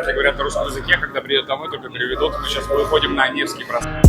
Говорят на русском языке, когда приедут домой, только переведут. Мы сейчас выходим на Невский проспект.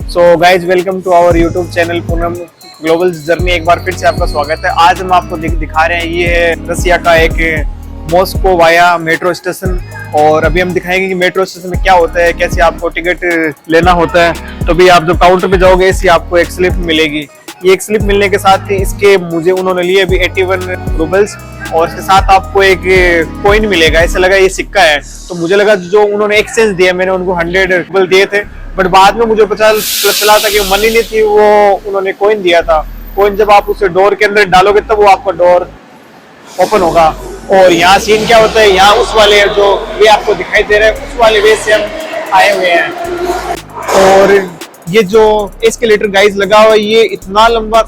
So guys welcome to our YouTube channel Poonam global journey. एक बार फिर से आपका स्वागत है। आज हम आपको दिखा रहे हैं ये है रसिया का एक मॉस्को वाया मेट्रो स्टेशन। और अभी हम दिखाएंगे कि मेट्रो स्टेशन में क्या होता है, कैसे आपको टिकट लेना होता है। तो भी आप जब काउंटर पे जाओगे इसी आपको एक स्लिप मिलेगी। ये एक स्लिप मिलने के साथ ही इसके मुझे उन्होंने लिए अभी 81 रूबल्स और इसके साथ आपको एक कॉइन मिलेगा। ऐसा लगा ये सिक्का है, तो मुझे लगा जो उन्होंने एक्सचेंज दिया, मैंने उनको 100 रूबल दिए थे, बट बाद में मुझे पता चला था कि मनी नहीं थी, वो उन्होंने कॉइन दिया था। कॉइन जब आप उसे डोर के अंदर डालोगे तब वो आपका डोर ओपन होगा। और यहाँ सीन क्या होता है, यहाँ उस वाले जो ये आपको दिखाई दे रहा है उस वाले वे से हम आए हुए हैं। और ये जो एस्केलेटर गाइस लगा हुआ है ये इतना लंबा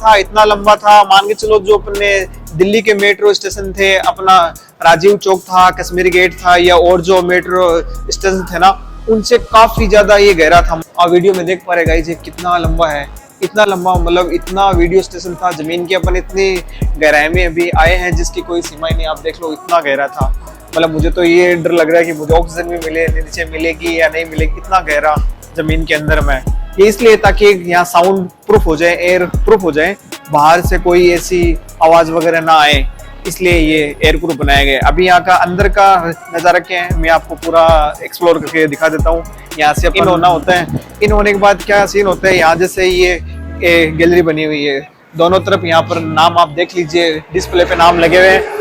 था, मान के चलो जो अपने दिल्ली के मेट्रो स्टेशन थे, अपना राजीव चौक था, कश्मीरी गेट था, या और जो मेट्रो स्टेशन थे ना, उनसे काफी ज्यादा ये गहरा था। आप वीडियो में देख पा रहे गाइस ये कितना लंबा है, इतना लंबा, मतलब इतना वीडियो स्टेशन था जमीन के। अपन इतनी गहराई में अभी आए हैं जिसकी कोई सीमा ही नहीं। आप देख लो इतना गहरा था, मतलब मुझे तो ये डर लग रहा है कि मुझे ऑक्सीजन भी मिले नीचे मिलेगी या नहीं मिलेगी, इतना गहरा जमीन के अंदर में। ये इसलिए ताकि यहाँ साउंड प्रूफ हो जाए, एयर प्रूफ हो जाए, बाहर से कोई ऐसी आवाज वगैरह ना आए, इसलिए ये एयर प्रूफ बनाया गया। अभी यहाँ का अंदर का नजारा क्या है मैं आपको पूरा एक्सप्लोर करके दिखा देता हूँ। यहाँ से इन होना होता है, इन होने के बाद क्या सीन होता है, यहाँ जैसे ये गैलरी बनी हुई है, दोनों तरफ यहाँ पर नाम आप देख लीजिए, डिस्प्ले पे नाम लगे हुए हैं।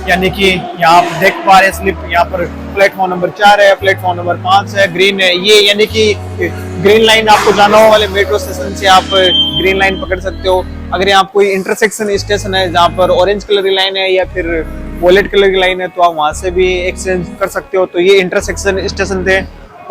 यानी कि यहाँ आप देख पा रहे हैं स्लिप, यहाँ पर प्लेटफॉर्म नंबर 4 है, प्लेटफॉर्म नंबर 5 है, ग्रीन है ये, यानी कि ग्रीन लाइन आपको जाना हो वाले मेट्रो स्टेशन से आप ग्रीन लाइन पकड़ सकते हो। अगर यहाँ कोई इंटरसेक्शन स्टेशन है जहाँ पर ऑरेंज कलर की लाइन है या फिर वॉयलेट कलर की लाइन है तो आप वहां से भी एक्सचेंज कर सकते हो। तो ये इंटरसेक्शन स्टेशन थे।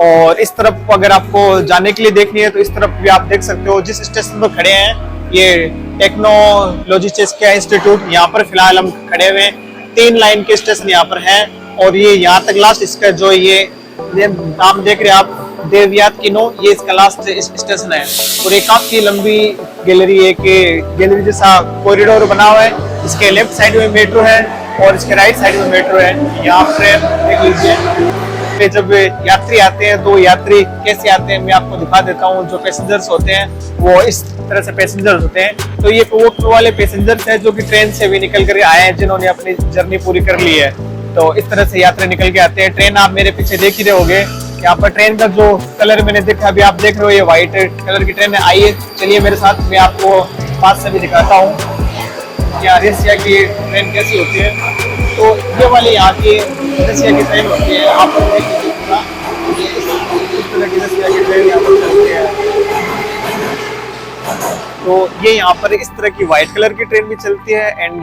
और इस तरफ अगर आपको जाने के लिए देखनी है तो इस तरफ भी आप देख सकते हो। जिस स्टेशन पर खड़े हैं ये टेक्नोलॉजिस्टिक इंस्टीट्यूट, यहाँ पर फिलहाल हम खड़े हुए हैं। 3 लाइन के स्टेशन यहाँ पर हैं और ये यहाँ तक लास्ट इसका जो ये नाम देख रहे हैं आप, देवयात किनो, ये इसका लास्ट स्टेशन है। और ये काफी लंबी गैलरी, एक गैलरी जैसा कॉरिडोर बना हुआ है। इसके लेफ्ट साइड में मेट्रो है और इसके राइट साइड में मेट्रो है। यहाँ ट्रेन देख लीजिए। जब यात्री आते हैं तो यात्री कैसे आते हैं मैं आपको दिखा देता हूँ। जो पैसेंजर्स होते हैं वो इस तरह से पैसेंजर्स होते हैं। तो ये वो वाले पैसेंजर्स हैं जो कि ट्रेन से भी निकल कर आए हैं, जिन्होंने अपनी जर्नी पूरी कर ली है। तो इस तरह से यात्री निकल के आते हैं। ट्रेन आप मेरे पीछे देख ही रहे होगे, यहाँ पर ट्रेन का जो कलर मैंने देखा, अभी आप देख रहे हो ये व्हाइट कलर की ट्रेन है। आइए चलिए मेरे साथ, मैं आपको पास से भी दिखाता हूँ यहाँ रसिया की ट्रेन कैसी होती है। तो ये वाली यहाँ की रसिया की ट्रेन होती है। आप देख लीजिए पूरा, इस तरह की रसिया की ट्रेन यहाँ पर चलती है। तो ये यहाँ पर इस तरह की व्हाइट कलर की ट्रेन भी चलती है एंड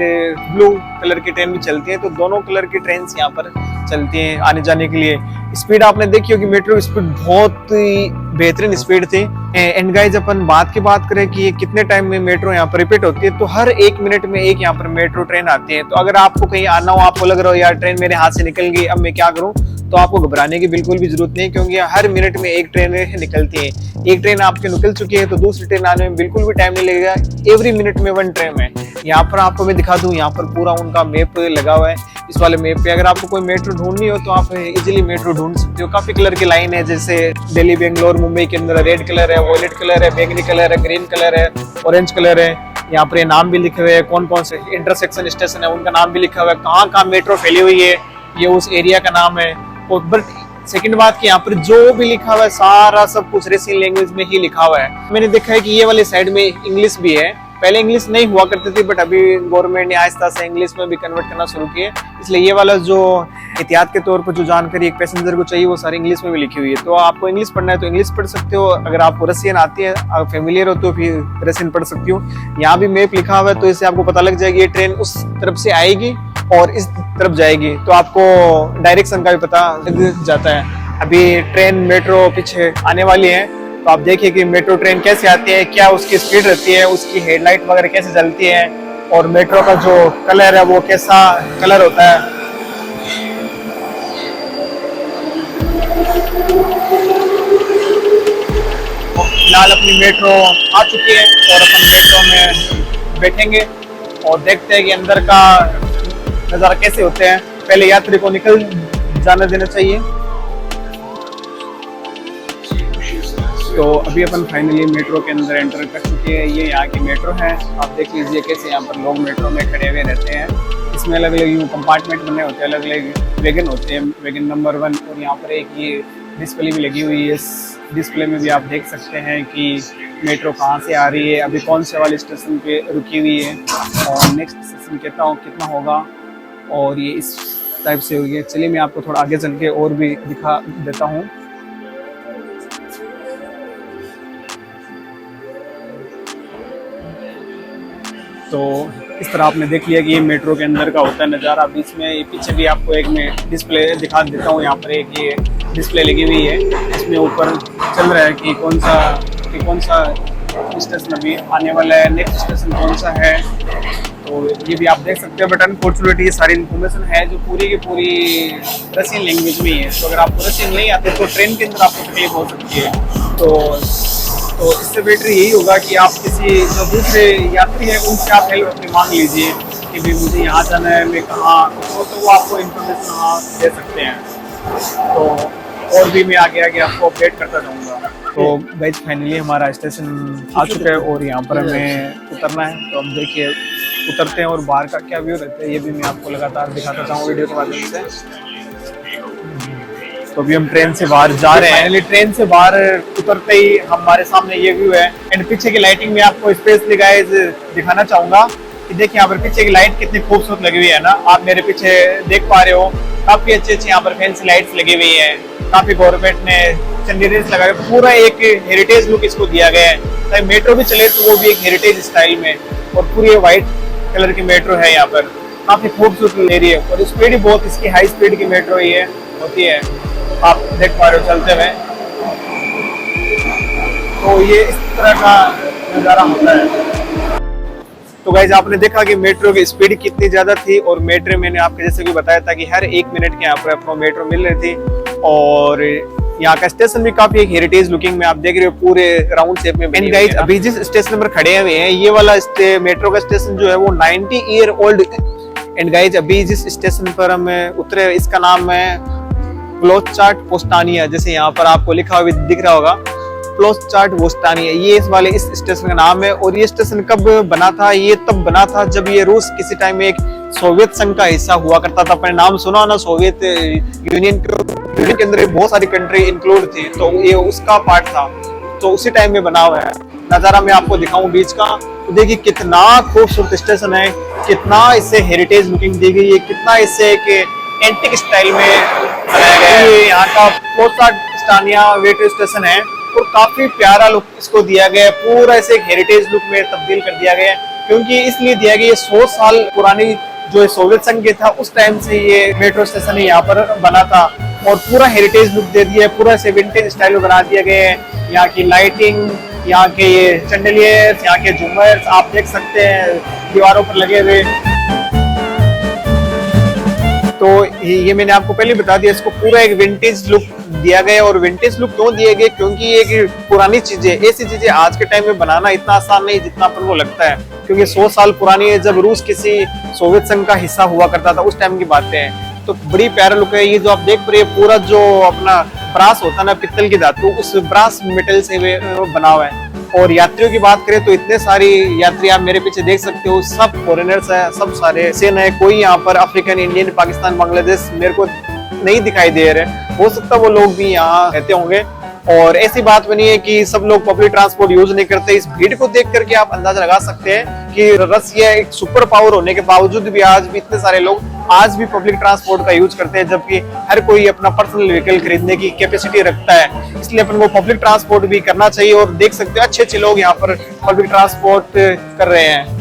ब्लू कलर की ट्रेन भी चलती है। तो दोनों कलर की ट्रेन यहाँ पर चलती हैं आने जाने के लिए। स्पीड आपने देखी होगी, मेट्रो स्पीड बहुत ही बेहतरीन स्पीड थी। एंड गाइस अपन बात करें कि ये कितने टाइम में मेट्रो यहाँ पर रिपीट होती है, तो हर 1 मिनट में एक यहाँ पर मेट्रो ट्रेन आती है। तो अगर आपको कहीं आना हो, आपको लग रहा हो यार ट्रेन मेरे हाथ से निकल गई, अब मैं क्या करूँ, तो आपको घबराने की बिल्कुल भी जरूरत नहीं, क्योंकि हर मिनट में एक ट्रेन निकलती है। एक ट्रेन आपकी निकल चुकी है तो दूसरी ट्रेन आने में बिल्कुल भी टाइम नहीं लगेगा। एवरी मिनट में 1 ट्रेन है। यहाँ पर आपको मैं दिखा दूं, यहाँ पर पूरा उनका मैप लगा हुआ है। इस वाले मैप पे अगर आपको कोई मेट्रो ढूंढनी हो तो आप इजीली मेट्रो ढूंढ सकते हो। काफी कलर की लाइन है, जैसे दिल्ली, बेंगलोर, मुंबई के अंदर रेड कलर है, वॉयलेट कलर है, बैंगनी कलर है, ग्रीन कलर है, ऑरेंज कलर है। यहाँ पर ये नाम भी लिखे हुए हैं, कौन कौन से इंटरसेक्शन स्टेशन है उनका नाम भी लिखा हुआ है, कहाँ मेट्रो फैली हुई है, ये उस एरिया का नाम है। और बट सेकंड बात कि यहाँ पर जो भी लिखा हुआ है सारा सब कुछ रसियन लैंग्वेज में ही लिखा हुआ है। मैंने देखा है कि ये वाले साइड में इंग्लिश भी है। पहले इंग्लिश नहीं हुआ करती थी, बट अभी गवर्नमेंट ने आहिस्ता से इंग्लिश में भी कन्वर्ट करना शुरू किया। इसलिए ये वाला जो एहतियात के तौर पर जो जानकारी एक पैसेंजर को चाहिए वो सारी इंग्लिश में भी लिखी हुई है। तो आपको इंग्लिश पढ़ना है तो इंग्लिश पढ़ सकते हो। अगर आपको रसियन आती है, आप फेमिलियर हो तो फिर रसियन पढ़ सकती हो। यहाँ भी मैप लिखा हुआ है तो इससे आपको पता लग जाएगी ये ट्रेन उस तरफ से आएगी और इस तरफ जाएगी, तो आपको डायरेक्शन का भी पता लग जाता है। अभी ट्रेन मेट्रो पीछे आने वाली है, तो आप देखिए कि मेट्रो ट्रेन कैसे आती है, क्या उसकी स्पीड रहती है, उसकी हेडलाइट वगैरह कैसे जलती है, और मेट्रो का जो कलर है वो कैसा कलर होता है। फिलहाल अपनी मेट्रो आ चुकी है और अपन मेट्रो में बैठेंगे और देखते हैं कि अंदर का नज़ारा कैसे होते हैं। पहले यात्री को निकल जाने देना चाहिए। तो अभी अपन फाइनली मेट्रो के अंदर एंटर कर चुके हैं। ये यहाँ की मेट्रो है, आप देख लीजिए कैसे यहाँ पर लोग मेट्रो में खड़े हुए रहते हैं। इसमें अलग अलग यूँ कंपार्टमेंट बने होते हैं, अलग अलग वैगन होते हैं, वैगन नंबर 1। और यहाँ पर एक ये डिस्प्ले भी लगी हुई है। इस डिस्प्ले में भी आप देख सकते हैं कि मेट्रो कहाँ से आ रही है, अभी कौन से वाले स्टेशन पे रुकी हुई है और नेक्स्ट स्टेशन कितना होगा, और ये इस टाइप से हुई है। चलिए मैं आपको थोड़ा आगे चल के और भी दिखा देता हूँ। तो इस तरह आपने देख लिया कि ये मेट्रो के अंदर का होता है नज़ारा। बीच में ये पीछे भी आपको एक मैं डिस्प्ले दिखा देता हूँ। यहाँ पर एक ये डिस्प्ले लगी हुई है, इसमें ऊपर चल रहा है कि कौन सा स्टेशन अभी आने वाला है, नेक्स्ट स्टेशन कौन सा है। तो ये भी आप देख सकते हैं। बट अनफॉर्चुनेटली ये सारी इन्फॉर्मेशन है जो पूरी की पूरी रशियन लैंग्वेज में ही है। तो अगर आपको रशियन नहीं आते तो ट्रेन के अंदर आपको तकलीफ हो सकती है। तो इससे बेटर यही होगा कि आप किसी जो दूसरे यात्री हैं उनसे आप हेल्प अपनी मांग लीजिए कि भाई मुझे यहाँ जाना है, मैं कहाँ, तो वो आपको इन्फॉर्मेशन वहाँ दे सकते हैं। तो और भी मैं आगे आपको अपडेट करता रहूँगा। तो गाइस फाइनली हमारा स्टेशन आ चुका है और यहाँ पर हमें उतरना है। तो अब देखिए उतरते हैं और बाहर का क्या व्यू रहता है ये भी मैं आपको लगातार दिखाता चाहूँ वीडियो के माध्यम से। तो अभी हम ट्रेन से बाहर जा रहे हैं। ट्रेन से बाहर उतरते ही हमारे सामने ये व्यू है एंड पीछे की लाइटिंग में आपको स्पेशली गाइस दिखाना चाहूंगा कि देखिए यहाँ पर पीछे की लाइट कितनी खूबसूरत लगी हुई है ना। आप मेरे पीछे देख पा रहे हो, काफी अच्छी यहाँ पर फैंसी लाइट्स लगी हुई है। काफी गवर्नमेंट ने चंडीगढ़ लगाया, पूरा एक हेरिटेज लुक इसको दिया गया है। चाहे मेट्रो भी चले तो वो भी एक हेरिटेज स्टाइल में, और पूरी व्हाइट कलर की मेट्रो है। यहाँ पर काफी खूबसूरत एरिया है और स्पीड भी बहुत इसकी हाई स्पीड की मेट्रो ही है होती है, आप देख पा रहे हो चलते हुए। तो ये इस तरह का नज़ारा होता है। तो गाइज आपने देखा कि मेट्रो की स्पीड कितनी ज्यादा थी और मेट्रो मैंने आपके जैसे कि बताया था कि हर 1 मिनट के यहाँ पर आपको मेट्रो मिल रही थी। और यहाँ का स्टेशन भी काफी एक हेरिटेज लुकिंग में आप देख रहे हो, पूरे राउंड शेप में। एंड गाइज अभी जिस स्टेशन पर खड़े हुए हैं ये वाला मेट्रो का स्टेशन जो है वो 90 ईयर ओल्ड। एंड गाइज अभी जिस स्टेशन पर हम उतरे इसका नाम है प्लोस्चार्ट पोस्टानिया, जैसे यहाँ पर आपको लिखा हुआ दिख रहा होगा प्लोस्चार्ट पोस्टानिया, ये इस वाले इस स्टेशन का नाम है। और ये स्टेशन कब बना था? ये तब बना था जब ये रूस किसी टाइम में एक सोवियत संघ का हिस्सा हुआ करता था। अपने नाम सुना ना, सोवियत यूनियन के अंदर बहुत सारी कंट्री इंक्लूड थी, तो ये उसका पार्ट था। तो उसी टाइम में बना हुआ है। नजारा मैं आपको दिखाऊं बीच का, तो देखिए कितना खूबसूरत स्टेशन है, कितना इससे हेरिटेज लुकिंग दी गई है, कितना इससे एक एंटिक स्टाइल में बनाया गया है। यहाँ का पोस्टानिया मेट्रो स्टेशन है और काफी प्यारा लुक इसको दिया गया है, पूरा इसे एक हेरिटेज लुक में तब्दील कर दिया गया है। क्योंकि इसलिए दिया गया, ये 100 साल पुरानी जो सोवियत संघ के था उस टाइम से ये मेट्रो स्टेशन यहाँ पर बना था और पूरा हेरिटेज लुक दे दिया है, पूरा से विंटेज स्टाइल में बना दिया गया है। यहाँ की लाइटिंग, यहाँ के ये चैंडलियर्स, यहाँ के झूमर्स आप देख सकते हैं दीवारों पर लगे हुए। तो ये मैंने आपको पहले बता दिया, इसको पूरा एक विंटेज लुक दिया गया। और विंटेज लुक क्यों दिए गए? क्योंकि ये पुरानी चीजें, ऐसी चीजें आज के टाइम में बनाना इतना आसान नहीं जितना अपन को लगता है। क्योंकि 100 साल पुरानी है, जब रूस किसी सोवियत संघ का हिस्सा हुआ करता था उस टाइम की बातें हैं। तो बड़ी प्यारा लुक है। ये जो आप देख रहे हैं पूरा जो अपना ब्रास होता है ना, पित्तल की धातु, उस ब्रास मेटल से बना हुआ है। और यात्रियों की बात करें तो इतने सारी यात्री आप मेरे पीछे देख सकते हो, सब फॉरेनर्स है, सब सारे सेन है। कोई यहाँ पर अफ्रीकन, इंडियन, पाकिस्तान, बांग्लादेश मेरे को नहीं दिखाई दे रहे। हो सकता है वो लोग भी यहाँ रहते होंगे। और ऐसी बात बनी है कि सब लोग पब्लिक ट्रांसपोर्ट यूज नहीं करते। इस भीड़ को देख करके आप अंदाजा लगा सकते हैं कि रसिया एक सुपर पावर होने के बावजूद भी आज भी इतने सारे लोग आज भी पब्लिक ट्रांसपोर्ट का यूज करते हैं, जबकि हर कोई अपना पर्सनल व्हीकल खरीदने की कैपेसिटी रखता है। इसलिए अपन को पब्लिक ट्रांसपोर्ट भी करना चाहिए। और देख सकते हो अच्छे लोग यहाँ पर पब्लिक ट्रांसपोर्ट कर रहे हैं।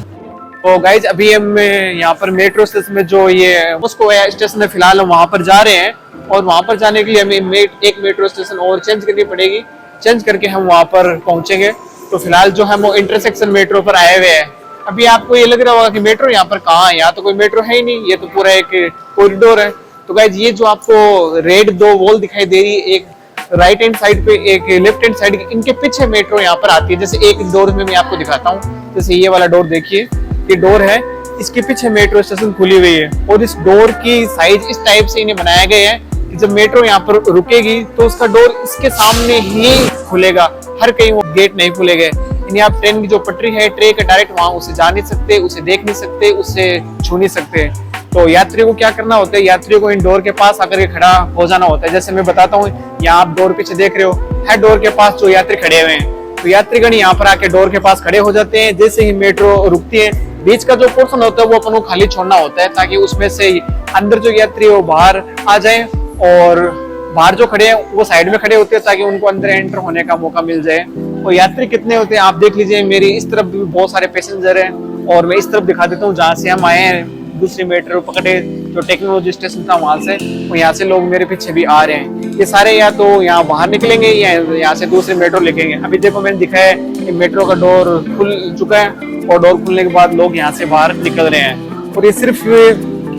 तो गाइज अभी हम यहाँ पर मेट्रो स्टेशन में जो ये मॉस्को स्टेशन है, फिलहाल हम वहाँ पर जा रहे हैं। और वहाँ पर जाने के लिए हमें एक मेट्रो स्टेशन और चेंज करनी पड़ेगी। चेंज करके हम वहाँ पर पहुँचेंगे। तो फिलहाल जो हम इंटरसेक्शन मेट्रो पर आए हुए हैं। अभी आपको ये लग रहा होगा कि मेट्रो यहाँ पर कहाँ है, यहाँ तो कोई मेट्रो है ही नहीं, ये तो पूरा एक कॉरिडोर है। तो गाइज ये जो आपको रेड 2 वॉल दिखाई दे रही है, एक राइट हैंड साइड पे एक लेफ्ट हैंड साइड इनके पीछे मेट्रो यहाँ पर आती है। जैसे एक डोर में मैं आपको दिखाता हूँ, जैसे ये वाला डोर देखिए, ये डोर है, इसके पीछे मेट्रो स्टेशन खुली हुई है और इस डोर की साइज इस टाइप से इन्हें बनाया गया है कि जब मेट्रो यहाँ पर रुकेगी तो उसका डोर इसके सामने ही खुलेगा, हर कहीं वो गेट नहीं खुलेगा। यानी आप ट्रेन की जो पटरी है, ट्रेन का डायरेक्ट वहां उसे जा नहीं सकते, उसे देख नहीं सकते, उसे छू नहीं सकते। तो यात्रियों को क्या करना होता है, यात्रियों को इन डोर के पास आकर के खड़ा हो जाना होता है। जैसे मैं बताता हूँ, यहाँ आप डोर पीछे देख रहे हो, हर डोर के पास जो यात्री खड़े हुए हैं, तो यात्रीगण यहाँ पर आके डोर के पास खड़े हो जाते हैं। जैसे ही मेट्रो रुकती है, बीच का जो पोर्शन होता है वो अपन को खाली छोड़ना होता है ताकि उसमें से अंदर जो यात्री है वो बाहर आ जाए और बाहर जो खड़े हैं वो साइड में खड़े होते हैं ताकि उनको अंदर एंटर होने का मौका मिल जाए। और यात्री कितने होते हैं आप देख लीजिए, मेरी इस तरफ भी बहुत सारे पैसेंजर हैं और मैं इस तरफ दिखा देता हूँ जहाँ से हम आए हैं, दूसरी मेट्रो पकड़े जो टेक्नोलॉजी स्टेशन था वहां से, और यहाँ से लोग मेरे पीछे भी आ रहे हैं। ये सारे या तो यहाँ बाहर निकलेंगे या यहाँ से दूसरी मेट्रो लेंगे। अभी देखो मैंने दिखाया कि मेट्रो का डोर खुल चुका है और डोर खुलने के बाद लोग यहाँ से बाहर निकल रहे हैं। और ये सिर्फ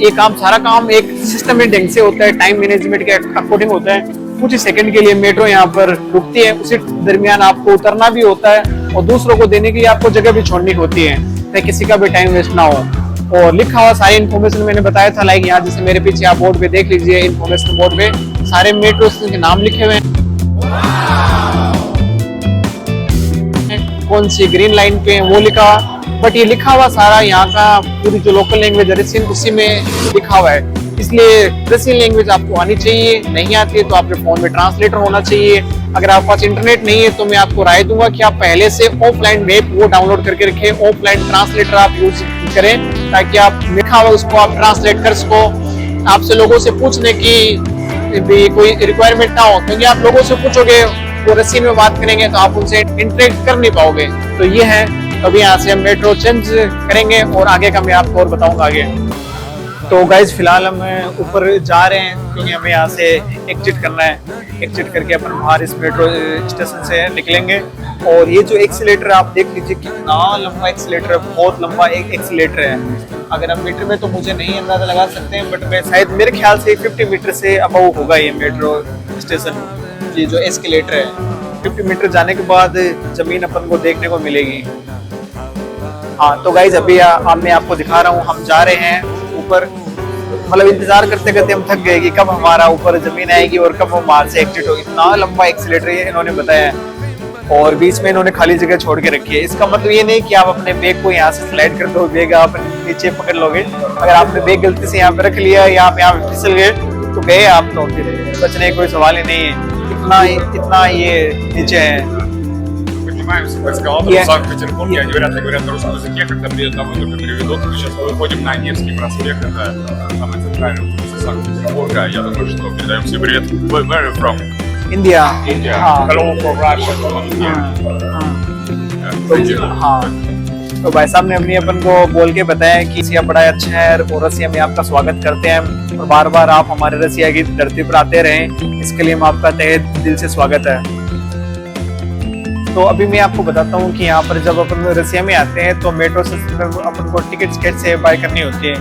ये काम, सारा काम एक सिस्टमेटिक ढंग से होता है, टाइम मैनेजमेंट के अकॉर्डिंग होता है। कुछ ही सेकंड के लिए मेट्रो यहाँ पर रुकती है, उसी दरमियान आपको उतरना भी होता है और दूसरों को देने के लिए आपको जगह भी छोड़नी होती है ताकि किसी का भी टाइम वेस्ट ना हो। और लिखा हुआ सारी इन्फॉर्मेशन मैंने बताया था, लाइक यहाँ जैसे मेरे पीछे आप बोर्ड पे देख लीजिए, इन्फॉर्मेशन बोर्ड पे सारे मेट्रो स्टेशन के नाम लिखे हुए हैं, कौन सी ग्रीन लाइन पे है वो लिखा हुआ। बट ये लिखा हुआ सारा यहाँ का पूरी जो लोकल लैंग्वेज है रशियन, उसी में लिखा हुआ है। इसलिए रशियन लैंग्वेज आपको आनी चाहिए, नहीं आती है तो आपके फोन में ट्रांसलेटर होना चाहिए। अगर आपके पास इंटरनेट नहीं है तो मैं आपको राय दूंगा कि आप पहले से ऑफलाइन मैप वो डाउनलोड करके रखें, ऑफलाइन ट्रांसलेटर आप यूज करें ताकि आप लिखा हुआ उसको आप ट्रांसलेट कर सको। आपसे लोगों से पूछने की भी कोई रिक्वायरमेंट ना हो, क्योंकि आप लोगों से पूछोगे वो रशियन में बात करेंगे तो आप उनसे इंटरेक्ट कर नहीं पाओगे। तो ये है, अभी यहाँ से हम मेट्रो चेंज करेंगे और आगे का मैं आपको और बताऊंगा आगे। तो गाइज फिलहाल हम ऊपर जा रहे हैं क्योंकि हमें यहाँ से एग्जिट करना है। एग्जिट करके अपन बाहर इस मेट्रो स्टेशन से निकलेंगे। और ये जो एक्सीलेटर आप देख लीजिए कितना लंबा एक्सीलेटर है, बहुत लंबा एक एक्सीलेटर है। अगर हम मीटर में तो मुझे नहीं अंदाजा लगा सकते हैं, बट मैं शायद मेरे ख्याल से 50 मीटर से अबव होगा ये मेट्रो स्टेशन। ये जो एस्केलेटर है 50 मीटर जाने के बाद जमीन अपन को देखने को मिलेगी। हाँ तो गाइज अभी मैं आपको दिखा रहा हूँ, हम जा रहे हैं ऊपर। मतलब इंतजार करते करते हम थक गए कि कब हमारा ऊपर जमीन आएगी और कब हम बाहर से एग्जिट होगी। इतना लंबा एक्सीलेटर इन्होंने बताया और बीच में इन्होंने खाली जगह छोड़ के रखी है। इसका मतलब ये नहीं कि आप अपने बैग को यहाँ से स्लाइड कर दो, बैग आप नीचे पकड़ लोगे। अगर आपने बैग गलती से यहाँ पे रख लिया या आप यहाँ पे फिसल गए तो गए आप, तो फिर बचने का कोई सवाल ही नहीं है। इतना ये नीचे है। Поднимаемся по эскалатору в Санкт-Петербурге, они вряд ли говорят на русском языке, когда приедут домой, только переведут. Мы сейчас выходим на Невский проспект, это самый центральный улица Санкт-Петербурга. Я думаю, что передаем всем привет. Where are you from? India. India. Hello from Russia. Thank you. हाँ तो भाई साहब ने अपनी अपन को बोल के बताया कि रसिया बड़ा अच्छा है और रसिया में आपका स्वागत करते हैं और बार बार आप हमारे रसिया की धरती पर आते रहें, इसके लिए हम आपका तहे दिल से स्वागत है। तो अभी मैं आपको बताता हूँ कि यहाँ पर जब अपन रसिया में आते हैं तो मेट्रो से अपन को टिकट कैसे बाय करनी होती है।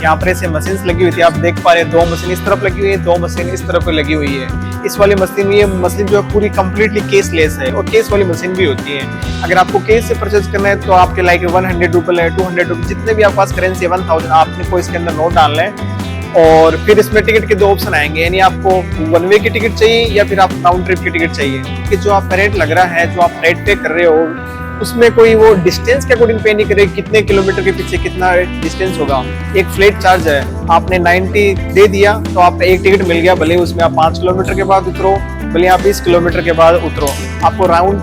यहाँ पर ऐसे मशीन लगी हुई थी, आप देख पा रहे हैं, 2 मशीन इस तरफ लगी हुई है, 2 मशीन इस तरफ लगी हुई है। इस वाली मशीन, ये मशीन जो है पूरी कम्प्लीटली केसलेस है और केस वाली मशीन भी होती है। अगर आपको केस से परचेज करना है तो आपके लाइक 100 रूपये है, 200 रूपये, जितने भी आपके पास करेंसी 1000 आपने को इसके अंदर नोट डालना है। और फिर इसमें टिकट के 2 ऑप्शन आएंगे, यानी आपको 1 वे की टिकट चाहिए या फिर आप राउंड ट्रिप की टिकट चाहिए। कि जो आपका रेट लग रहा है, जो आप रेट पे कर रहे हो, उसमें कोई वो डिस्टेंस के अकॉर्डिंग पे नहीं करे कितने किलोमीटर के पीछे कितना डिस्टेंस होगा। एक फ्लैट चार्ज है, आपने 90 दे दिया तो आपका एक टिकट मिल गया, भले उसमें आप 5 किलोमीटर के बाद उतरो, भले आप 20 किलोमीटर के बाद उतरो। आपको राउंड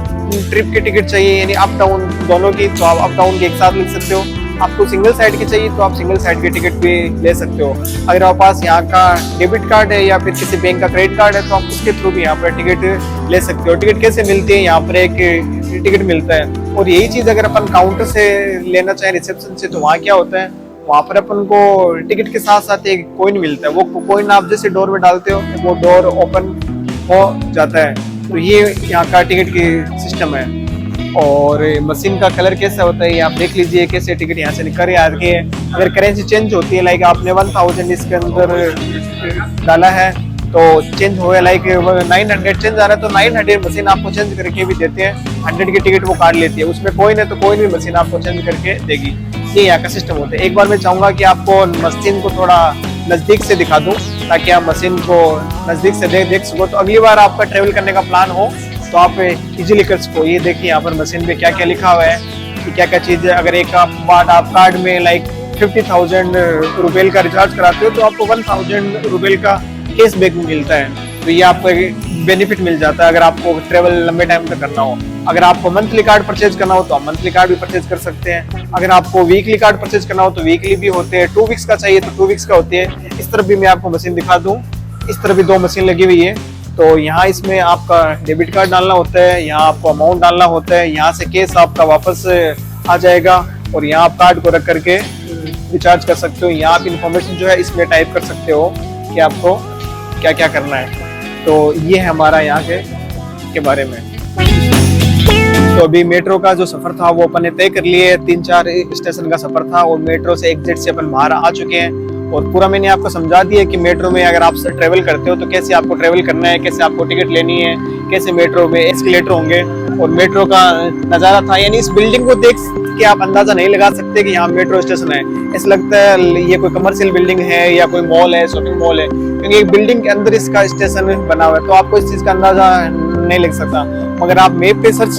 ट्रिप की टिकट चाहिए यानी अप डाउन दोनों की, तो आप अप डाउन के एक साथ ले सकते हो। आपको सिंगल साइड की चाहिए तो आप सिंगल साइड की टिकट भी ले सकते हो। अगर आपके पास यहाँ का डेबिट कार्ड है या फिर किसी बैंक का क्रेडिट कार्ड है तो आप उसके थ्रू भी यहाँ पर टिकट ले सकते हो। टिकट कैसे मिलती है, यहाँ पर एक टिकट मिलता है। और यही चीज़ अगर अपन काउंटर से लेना चाहें रिसेप्शन से, तो वहाँ क्या होता है, वहाँ पर अपन को टिकट के साथ साथ एक कॉइन मिलता है। वो कॉइन आप जैसे डोर में डालते हो वो डोर ओपन हो जाता है। तो ये यहाँ का टिकट की सिस्टम है। और मशीन का कलर कैसा होता है ये आप देख लीजिए, कैसे टिकट यहाँ से निकल आती है। अगर करेंसी चेंज होती है, लाइक आपने 1000 इसके अंदर डाला है तो चेंज हुए लाइक 900 चेंज आ रहा है तो 900 मशीन आपको चेंज करके भी देते हैं। 100 की टिकट वो काट लेती है, उसमें कोई नहीं तो कोई भी मशीन आपको चेंज करके देगी। ये यहाँ का सिस्टम होता है। एक बार मैं चाहूंगा कि आपको मशीन को थोड़ा नजदीक से दिखा दूं ताकि आप मशीन को नजदीक से देख सको, तो अगली बार आपका ट्रेवल करने का प्लान हो तो आप इजीली कर सको। ये देखिए यहाँ पर मशीन पे क्या क्या लिखा हुआ है कि क्या क्या चीज़ है। अगर एक आप कार्ड में लाइक 50,000 रुपये का रिचार्ज कराते हो तो आपको 1,000 रुपये का कैशबैक मिलता है। तो ये आपको बेनिफिट मिल जाता है अगर आपको ट्रेवल लंबे टाइम तक करना हो। अगर आपको मंथली कार्ड परचेज करना हो तो आप मंथली कार्ड भी परचेज कर सकते हैं। अगर आपको वीकली कार्ड परचेज करना हो तो वीकली भी होते हैं। 2 वीक्स का चाहिए तो 2 वीक्स का होती है। इस तरफ भी मैं आपको मशीन दिखा दूं, इस तरफ भी 2 मशीन लगी हुई है। तो यहाँ इसमें आपका डेबिट कार्ड डालना होता है, यहाँ आपको अमाउंट डालना होता है, यहाँ से कैश आपका वापस आ जाएगा और यहाँ आप कार्ड को रख करके रिचार्ज कर सकते हो। यहाँ आप इन्फॉर्मेशन जो है इसमें टाइप कर सकते हो कि आपको क्या क्या करना है। तो ये है हमारा यहाँ के बारे में। तो अभी मेट्रो का जो सफर था वो अपन ने तय कर लिए। 3-4 स्टेशन का सफर था और मेट्रो से एग्जिट से अपन बाहर आ चुके हैं और पूरा मैंने आपको समझा दिया कि मेट्रो में अगर आप ट्रेवल करते हो तो कैसे आपको ट्रेवल करना है, कैसे आपको टिकट लेनी है, कैसे मेट्रो में एस्केलेटर होंगे और मेट्रो का नज़ारा था। यानी इस बिल्डिंग को देख के आप अंदाजा नहीं लगा सकते कि यहाँ मेट्रो स्टेशन है। ऐसा लगता है ये कोई कमर्शियल बिल्डिंग है या कोई मॉल है, शॉपिंग मॉल है, क्योंकि एक बिल्डिंग के अंदर इसका स्टेशन बना हुआ है। तो आपको इस चीज़ का अंदाजा नहीं लग सकता, मगर आप मैप पे सर्च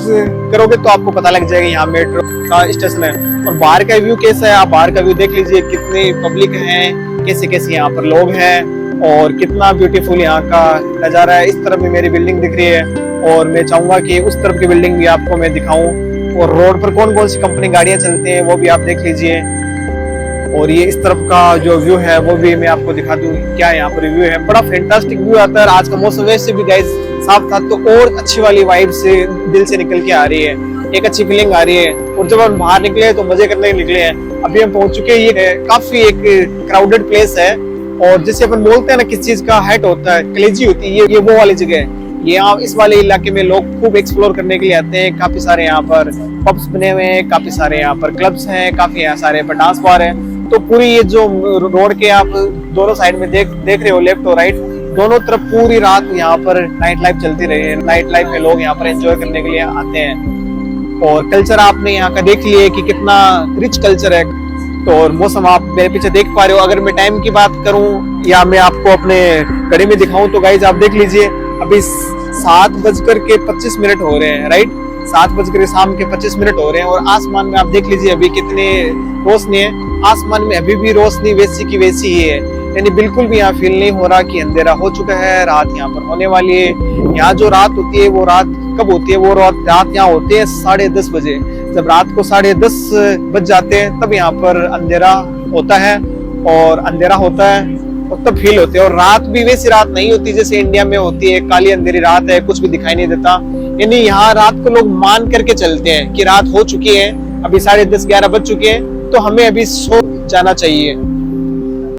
करोगे तो आपको पता लग जाएगा यहाँ मेट्रो का स्टेशन है। और बाहर का व्यू कैसा है, आप बाहर का व्यू देख लीजिए, कितनी पब्लिक है, कैसे कैसे यहाँ पर लोग हैं और कितना ब्यूटीफुल यहाँ का नज़ारा है। इस तरफ भी मेरी बिल्डिंग दिख रही है और मैं चाहूँगा कि उस तरफ की बिल्डिंग भी आपको मैं दिखाऊँ और रोड पर कौन कौन सी कंपनी गाड़ियाँ चलती हैं वो भी आप देख लीजिए। और ये इस तरफ का जो व्यू है वो भी मैं आपको दिखा दूँ क्या यहाँ पर व्यू है। बड़ा फैंटास्टिक व्यू आता है। आज का मौसम वैसे भी गाइस साफ था तो और अच्छी वाली वाइब से दिल से निकल के आ रही है, एक अच्छी फीलिंग आ रही है। और जब हम बाहर निकले तो मजे करने निकले हैं। अभी हम पहुंच चुके हैं, ये काफी एक क्राउडेड प्लेस है और जैसे अपन बोलते हैं ना किस चीज का हेड होता है, कलेजी होती है, ये वो वाली जगह है। यहाँ इस वाले इलाके में लोग खूब एक्सप्लोर करने के लिए आते हैं। काफी सारे यहाँ पर पब्स बने हुए हैं, काफी सारे यहाँ पर क्लब्स हैं, काफी यहाँ सारे डांस बार है। तो पूरी ये जो रोड के आप दोनों साइड में देख रहे हो, लेफ्ट और राइट, दोनों तरफ पूरी रात यहाँ पर नाइट लाइफ चलती रही है। नाइट लाइफ में लोग यहाँ पर एंजॉय करने के लिए आते हैं और कल्चर आपने यहाँ का देख लिया कि कितना रिच कल्चर है। तो और मौसम आप मेरे पीछे देख पा रहे हो। अगर मैं टाइम की बात करूँ या मैं आपको अपने घड़ी में दिखाऊं तो गाइज आप देख लीजिए अभी 7:25 हो रहे हैं, राइट। 7 शाम के 25 मिनट हो रहे हैं और आसमान में आप देख लीजिए अभी कितनी रोशनी है। आसमान में अभी भी रोशनी वैसी की वैसी ही है, यानी बिल्कुल भी यहाँ फील नहीं हो रहा कि अंधेरा हो चुका है, रात यहाँ पर होने वाली है। यहाँ जो रात होती है वो रात कब होती है, वो रात यहाँ होती है 10:30 बजे। जब रात को 10:30 बज जाते हैं तब यहाँ पर अंधेरा होता है और अंधेरा होता है और तब फील होते हैं। और रात भी वैसी रात नहीं होती जैसे इंडिया में होती है, काली अंधेरी रात है, कुछ भी दिखाई नहीं देता। यानी यहाँ रात को लोग मान करके चलते हैं कि रात हो चुकी है, अभी 10:30-11 बज चुके हैं तो हमें अभी सो जाना चाहिए।